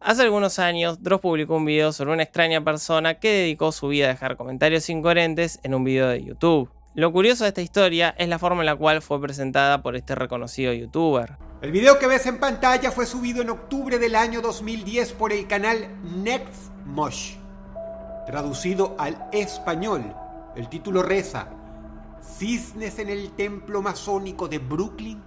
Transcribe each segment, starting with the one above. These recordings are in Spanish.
Hace algunos años, Dross publicó un video sobre una extraña persona que dedicó su vida a dejar comentarios incoherentes en un video de YouTube. Lo curioso de esta historia es la forma en la cual fue presentada por este reconocido youtuber. El video que ves en pantalla fue subido en octubre del año 2010 por el canal NextMosh. Traducido al español, el título reza: Cisnes en el templo masónico de Brooklyn,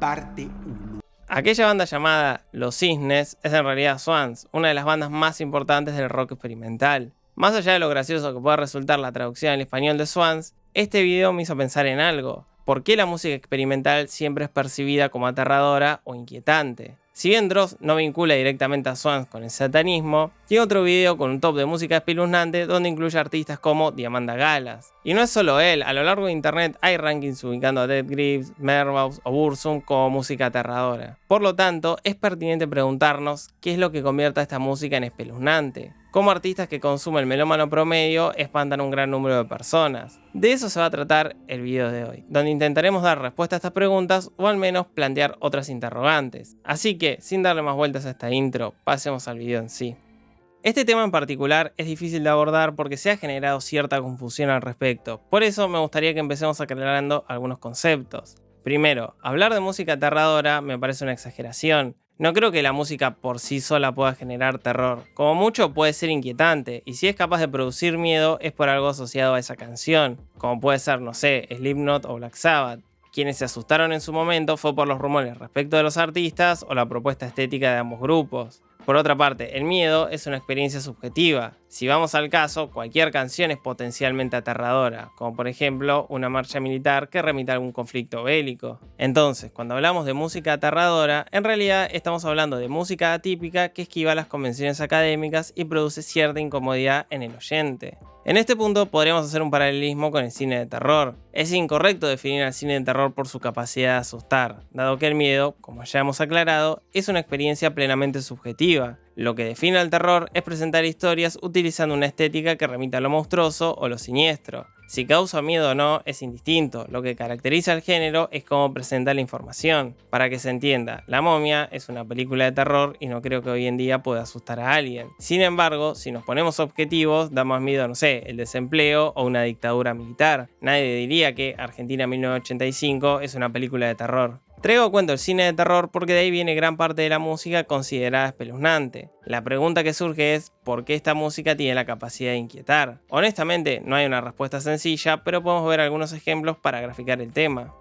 parte 1. Aquella banda llamada Los Cisnes es en realidad Swans, una de las bandas más importantes del rock experimental. Más allá de lo gracioso que pueda resultar la traducción al español de Swans, este video me hizo pensar en algo. ¿Por qué la música experimental siempre es percibida como aterradora o inquietante? Si bien Dross no vincula directamente a Swans con el satanismo, tiene otro video con un top de música espeluznante donde incluye artistas como Diamanda Galas. Y no es solo él, a lo largo de internet hay rankings ubicando a Dead Grips, Mervaux o Burzum como música aterradora. Por lo tanto, es pertinente preguntarnos qué es lo que convierte a esta música en espeluznante. Cómo artistas que consume el melómano promedio espantan a un gran número de personas. De eso se va a tratar el video de hoy, donde intentaremos dar respuesta a estas preguntas o al menos plantear otras interrogantes. Así que, sin darle más vueltas a esta intro, pasemos al video en sí. Este tema en particular es difícil de abordar porque se ha generado cierta confusión al respecto, por eso me gustaría que empecemos aclarando algunos conceptos. Primero, hablar de música aterradora me parece una exageración. No creo que la música por sí sola pueda generar terror. Como mucho puede ser inquietante, y si es capaz de producir miedo es por algo asociado a esa canción, como puede ser, no sé, Slipknot o Black Sabbath. Quienes se asustaron en su momento fue por los rumores respecto de los artistas o la propuesta estética de ambos grupos. Por otra parte, el miedo es una experiencia subjetiva. Si vamos al caso, cualquier canción es potencialmente aterradora, como por ejemplo una marcha militar que remite a algún conflicto bélico. Entonces, cuando hablamos de música aterradora, en realidad estamos hablando de música atípica que esquiva las convenciones académicas y produce cierta incomodidad en el oyente. En este punto podríamos hacer un paralelismo con el cine de terror. Es incorrecto definir al cine de terror por su capacidad de asustar, dado que el miedo, como ya hemos aclarado, es una experiencia plenamente subjetiva. Lo que define al terror es presentar historias utilizando una estética que remita a lo monstruoso o lo siniestro. Si causa miedo o no es indistinto, lo que caracteriza al género es cómo presenta la información. Para que se entienda, La Momia es una película de terror y no creo que hoy en día pueda asustar a alguien. Sin embargo, si nos ponemos objetivos, da más miedo, no sé, el desempleo o una dictadura militar. Nadie diría que Argentina 1985 es una película de terror. Traigo a cuento el cine de terror porque de ahí viene gran parte de la música considerada espeluznante. La pregunta que surge es ¿por qué esta música tiene la capacidad de inquietar? Honestamente no hay una respuesta sencilla, pero podemos ver algunos ejemplos para graficar el tema.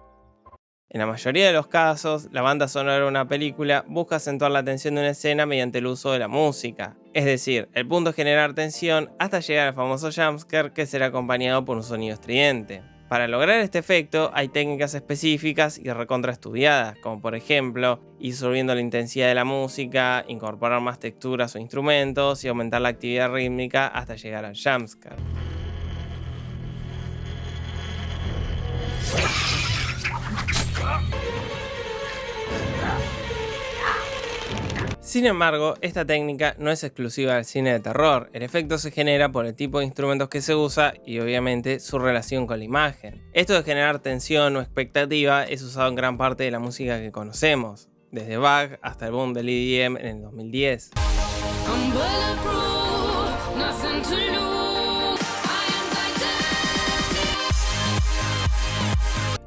En la mayoría de los casos, la banda sonora de una película busca acentuar la tensión de una escena mediante el uso de la música. Es decir, el punto es generar tensión hasta llegar al famoso jumpscare que será acompañado por un sonido estridente. Para lograr este efecto hay técnicas específicas y recontraestudiadas, como por ejemplo, ir subiendo la intensidad de la música, incorporar más texturas o instrumentos y aumentar la actividad rítmica hasta llegar al jumpscare. Sin embargo, esta técnica no es exclusiva del cine de terror. El efecto se genera por el tipo de instrumentos que se usa y obviamente su relación con la imagen. Esto de generar tensión o expectativa es usado en gran parte de la música que conocemos, desde Bach hasta el boom del EDM en el 2010.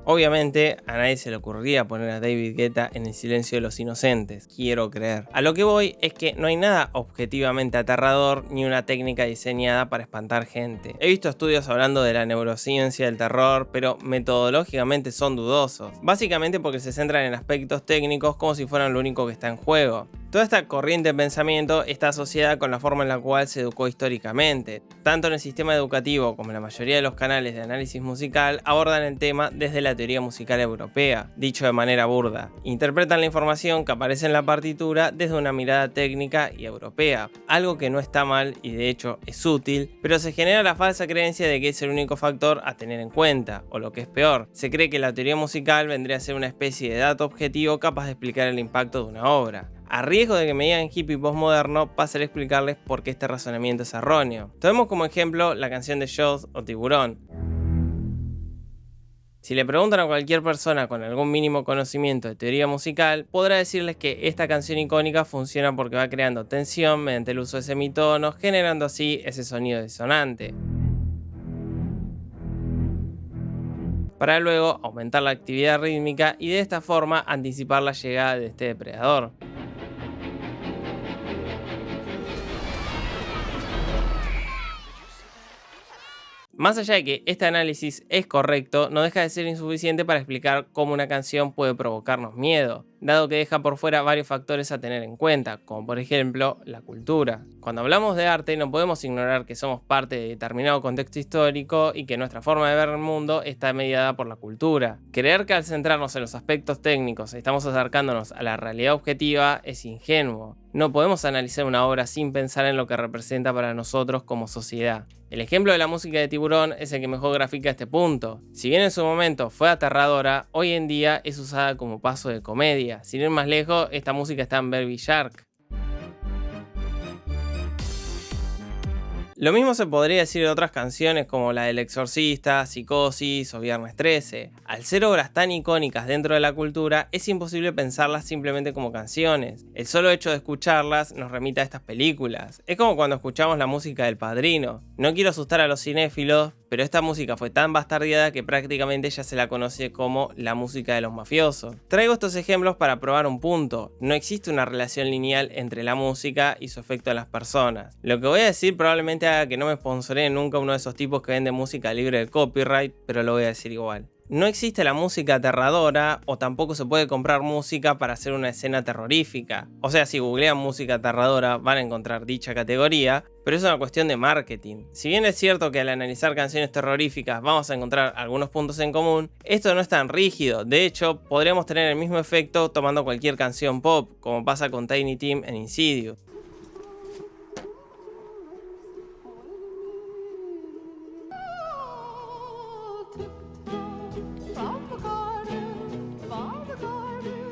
Obviamente, a nadie se le ocurriría poner a David Guetta en El silencio de los inocentes, quiero creer. A lo que voy es que no hay nada objetivamente aterrador ni una técnica diseñada para espantar gente. He visto estudios hablando de la neurociencia del terror, pero metodológicamente son dudosos. Básicamente porque se centran en aspectos técnicos como si fueran lo único que está en juego. Toda esta corriente de pensamiento está asociada con la forma en la cual se educó históricamente. Tanto en el sistema educativo como en la mayoría de los canales de análisis musical abordan el tema desde la teoría musical europea, dicho de manera burda. Interpretan la información que aparece en la partitura desde una mirada técnica y europea, algo que no está mal y de hecho es útil, pero se genera la falsa creencia de que es el único factor a tener en cuenta, o lo que es peor, se cree que la teoría musical vendría a ser una especie de dato objetivo capaz de explicar el impacto de una obra. A riesgo de que me digan hippie postmoderno, pasaré a explicarles por qué este razonamiento es erróneo. 'Erróneo'. Tomemos como ejemplo la canción de Jaws o Tiburón. Obviamente, a nadie se le ocurriría poner a David Guetta en El silencio de los inocentes, quiero creer. A lo que voy es que no hay nada objetivamente aterrador ni una técnica diseñada para espantar gente. Hay técnicas específicas y recontraestudiadas, como por ejemplo, ir subiendo la intensidad de la música, incorporar más texturas o instrumentos y aumentar la actividad rítmica hasta llegar al jumpscare. Si le preguntan a cualquier persona con algún mínimo conocimiento de teoría musical, podrá decirles que esta canción icónica funciona porque va creando tensión mediante el uso de semitonos, generando así ese sonido disonante, para luego aumentar la actividad rítmica y de esta forma anticipar la llegada de este depredador. Más allá de que este análisis es correcto, no deja de ser insuficiente para explicar cómo una canción puede provocarnos miedo, dado que deja por fuera varios factores a tener en cuenta, como por ejemplo la cultura. Cuando hablamos de arte no podemos ignorar que somos parte de determinado contexto histórico y que nuestra forma de ver el mundo está mediada por la cultura. Creer que al centrarnos en los aspectos técnicos estamos acercándonos a la realidad objetiva es ingenuo. No podemos analizar una obra sin pensar en lo que representa para nosotros como sociedad. El ejemplo de la música de Tiburón es el que mejor grafica este punto. Si bien en su momento fue aterradora, hoy en día es usada como paso de comedia. Sin ir más lejos, esta música está en Baby Shark. Lo mismo se podría decir de otras canciones como la del Exorcista, Psicosis o Viernes 13. Al ser obras tan icónicas dentro de la cultura, es imposible pensarlas simplemente como canciones. El solo hecho de escucharlas nos remite a estas películas. Es como cuando escuchamos la música del Padrino. No quiero asustar a los cinéfilos, pero esta música fue tan bastardeada que prácticamente ya se la conoce como la música de los mafiosos. Traigo estos ejemplos para probar un punto. No existe una relación lineal entre la música y su efecto en las personas. Lo que voy a decir probablemente haga que no me sponsoree nunca uno de esos tipos que vende música libre de copyright, pero lo voy a decir igual. No existe la música aterradora o tampoco se puede comprar música para hacer una escena terrorífica. O sea, si googlean música aterradora van a encontrar dicha categoría, pero es una cuestión de marketing. Si bien es cierto que al analizar canciones terroríficas vamos a encontrar algunos puntos en común, esto no es tan rígido. De hecho, podríamos tener el mismo efecto tomando cualquier canción pop, como pasa con Tiny Tim en Insidious.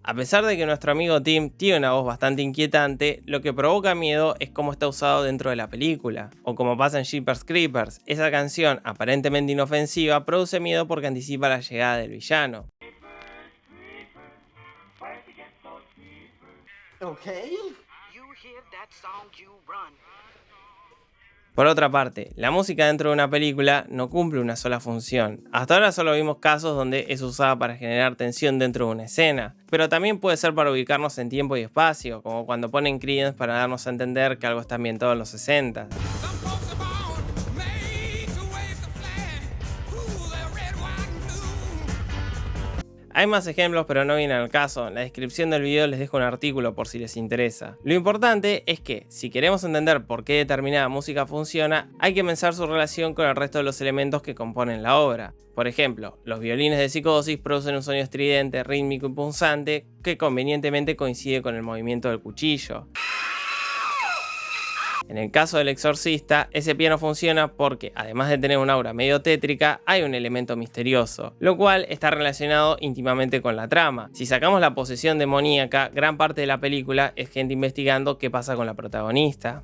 A pesar de que nuestro amigo Tim tiene una voz bastante inquietante, lo que provoca miedo es cómo está usado dentro de la película. O como pasa en Jeepers Creepers, esa canción aparentemente inofensiva produce miedo porque anticipa la llegada del villano. Por otra parte, la música dentro de una película no cumple una sola función. Hasta ahora solo vimos casos donde es usada para generar tensión dentro de una escena, pero también puede ser para ubicarnos en tiempo y espacio, como cuando ponen Creedence para darnos a entender que algo está ambientado en los 60. Hay más ejemplos, pero no vienen al caso. En la descripción del video les dejo un artículo por si les interesa. Lo importante es que, si queremos entender por qué determinada música funciona, hay que pensar su relación con el resto de los elementos que componen la obra. Por ejemplo, los violines de Psicosis producen un sonido estridente, rítmico y punzante que convenientemente coincide con el movimiento del cuchillo. En el caso del Exorcista, ese piano funciona porque, además de tener una aura medio tétrica, hay un elemento misterioso, lo cual está relacionado íntimamente con la trama. Si sacamos la posesión demoníaca, gran parte de la película es gente investigando qué pasa con la protagonista.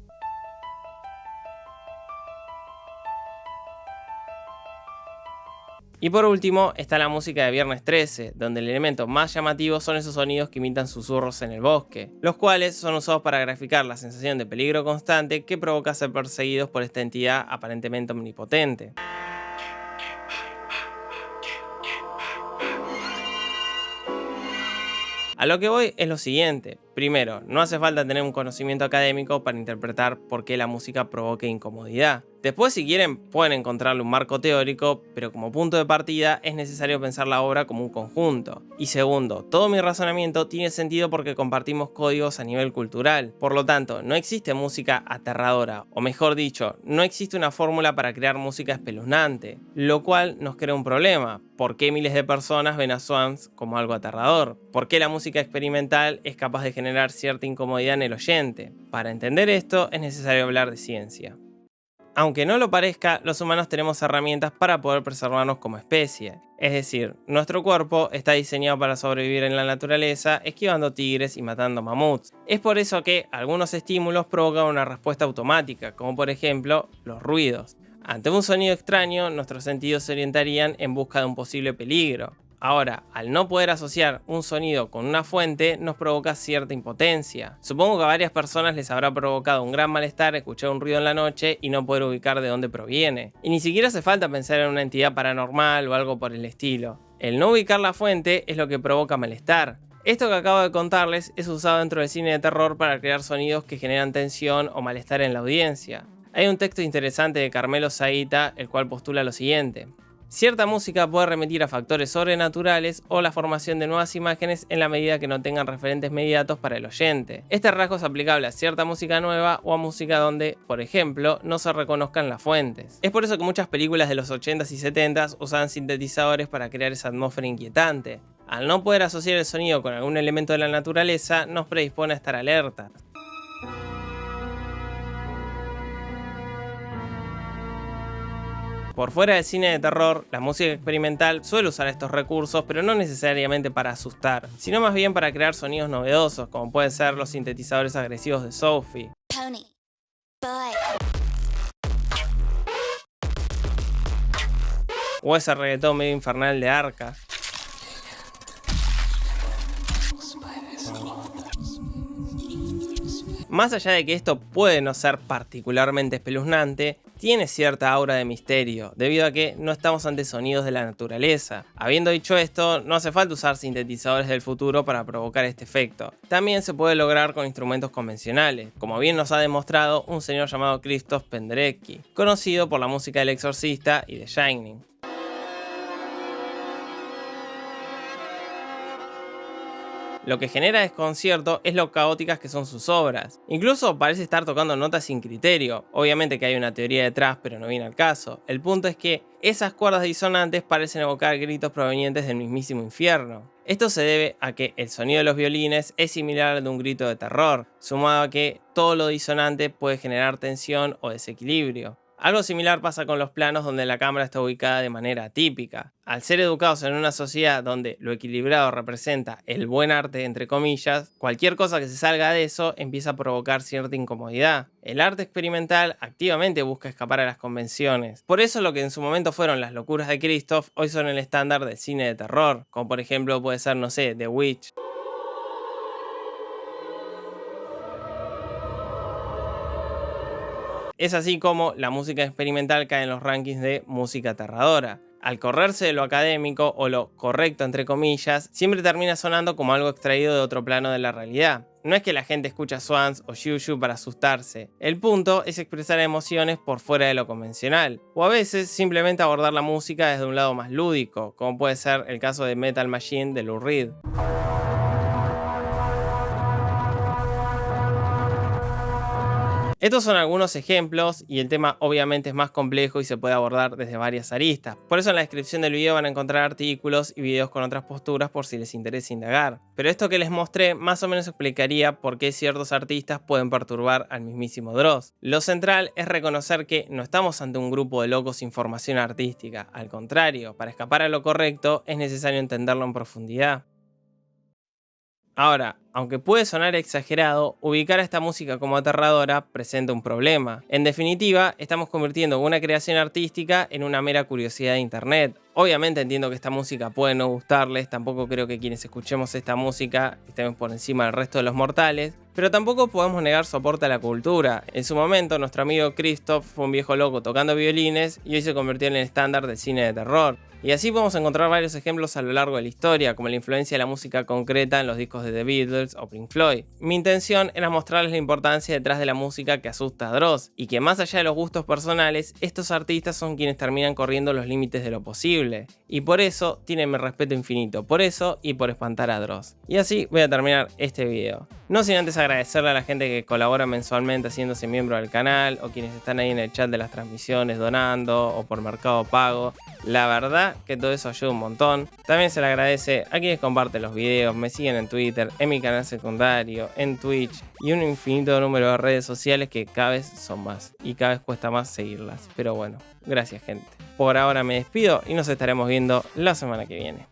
Y por último está la música de Viernes 13, donde el elemento más llamativo son esos sonidos que imitan susurros en el bosque, los cuales son usados para graficar la sensación de peligro constante que provoca ser perseguidos por esta entidad aparentemente omnipotente. A lo que voy es lo siguiente. Primero, no hace falta tener un conocimiento académico para interpretar por qué la música provoca incomodidad. Después, si quieren, pueden encontrarle un marco teórico, pero como punto de partida es necesario pensar la obra como un conjunto. Y segundo, todo mi razonamiento tiene sentido porque compartimos códigos a nivel cultural. Por lo tanto, no existe música aterradora, o mejor dicho, no existe una fórmula para crear música espeluznante, lo cual nos crea un problema. ¿Por qué miles de personas ven a Swans como algo aterrador? ¿Por qué la música experimental es capaz de generar cierta incomodidad en el oyente? Para entender esto es necesario hablar de ciencia. Aunque no lo parezca, los humanos tenemos herramientas para poder preservarnos como especie. Es decir, nuestro cuerpo está diseñado para sobrevivir en la naturaleza, esquivando tigres y matando mamuts. Es por eso que algunos estímulos provocan una respuesta automática, como por ejemplo los ruidos. Ante un sonido extraño, nuestros sentidos se orientarían en busca de un posible peligro. Ahora, al no poder asociar un sonido con una fuente, nos provoca cierta impotencia. Supongo que a varias personas les habrá provocado un gran malestar escuchar un ruido en la noche y no poder ubicar de dónde proviene. Y ni siquiera hace falta pensar en una entidad paranormal o algo por el estilo. El no ubicar la fuente es lo que provoca malestar. Esto que acabo de contarles es usado dentro del cine de terror para crear sonidos que generan tensión o malestar en la audiencia. Hay un texto interesante de Carmelo Zaita, el cual postula lo siguiente. Cierta música puede remitir a factores sobrenaturales o la formación de nuevas imágenes en la medida que no tengan referentes inmediatos para el oyente. Este rasgo es aplicable a cierta música nueva o a música donde, por ejemplo, no se reconozcan las fuentes. Es por eso que muchas películas de los 80s y 70s usaban sintetizadores para crear esa atmósfera inquietante. Al no poder asociar el sonido con algún elemento de la naturaleza, nos predispone a estar alertas. Por fuera del cine de terror, la música experimental suele usar estos recursos, pero no necesariamente para asustar, sino más bien para crear sonidos novedosos, como pueden ser los sintetizadores agresivos de Sophie. Pony. Boy. O ese reggaetón medio infernal de Arca. Más allá de que esto puede no ser particularmente espeluznante, tiene cierta aura de misterio, debido a que no estamos ante sonidos de la naturaleza. Habiendo dicho esto, no hace falta usar sintetizadores del futuro para provocar este efecto. También se puede lograr con instrumentos convencionales, como bien nos ha demostrado un señor llamado Krzysztof Penderecki, conocido por la música del Exorcista y de Shining. Lo que genera desconcierto es lo caóticas que son sus obras. Incluso parece estar tocando notas sin criterio. Obviamente que hay una teoría detrás, pero no viene al caso. El punto es que esas cuerdas disonantes parecen evocar gritos provenientes del mismísimo infierno. Esto se debe a que el sonido de los violines es similar al de un grito de terror, sumado a que todo lo disonante puede generar tensión o desequilibrio. Algo similar pasa con los planos donde la cámara está ubicada de manera atípica. Al ser educados en una sociedad donde lo equilibrado representa el buen arte, entre comillas, cualquier cosa que se salga de eso empieza a provocar cierta incomodidad. El arte experimental activamente busca escapar a las convenciones. Por eso lo que en su momento fueron las locuras de Krzysztof hoy son el estándar del cine de terror, como por ejemplo puede ser, no sé, The Witch. Es así como la música experimental cae en los rankings de música aterradora. Al correrse de lo académico o lo correcto entre comillas, siempre termina sonando como algo extraído de otro plano de la realidad. No es que la gente escucha Swans o Juju para asustarse. El punto es expresar emociones por fuera de lo convencional. O a veces simplemente abordar la música desde un lado más lúdico, como puede ser el caso de Metal Machine de Lou Reed. Estos son algunos ejemplos y el tema obviamente es más complejo y se puede abordar desde varias aristas. Por eso en la descripción del video van a encontrar artículos y videos con otras posturas por si les interesa indagar. Pero esto que les mostré más o menos explicaría por qué ciertos artistas pueden perturbar al mismísimo Dross. Lo central es reconocer que no estamos ante un grupo de locos sin formación artística. Al contrario, para escapar a lo correcto es necesario entenderlo en profundidad. Ahora, aunque puede sonar exagerado, ubicar a esta música como aterradora presenta un problema. En definitiva, estamos convirtiendo una creación artística en una mera curiosidad de internet. Obviamente entiendo que esta música puede no gustarles, tampoco creo que quienes escuchemos esta música estemos por encima del resto de los mortales, pero tampoco podemos negar su aporte a la cultura. En su momento, nuestro amigo Krzysztof fue un viejo loco tocando violines y hoy se convirtió en el estándar del cine de terror. Y así podemos encontrar varios ejemplos a lo largo de la historia, como la influencia de la música concreta en los discos de The Beatles o Pink Floyd. Mi intención era mostrarles la importancia detrás de la música que asusta a Dross, y que más allá de los gustos personales, estos artistas son quienes terminan corriendo los límites de lo posible. Y por eso tienen mi respeto infinito, por eso y por espantar a Dross. Y así voy a terminar este video. No sin antes agradecerle a la gente que colabora mensualmente haciéndose miembro del canal, o quienes están ahí en el chat de las transmisiones donando, o por Mercado Pago. La verdad que todo eso ayuda un montón. También se le agradece a quienes comparten los videos, me siguen en Twitter, en mi canal secundario, en Twitch y un infinito número de redes sociales que cada vez son más y cada vez cuesta más seguirlas. Pero bueno, gracias gente. Por ahora me despido y nos estaremos viendo la semana que viene.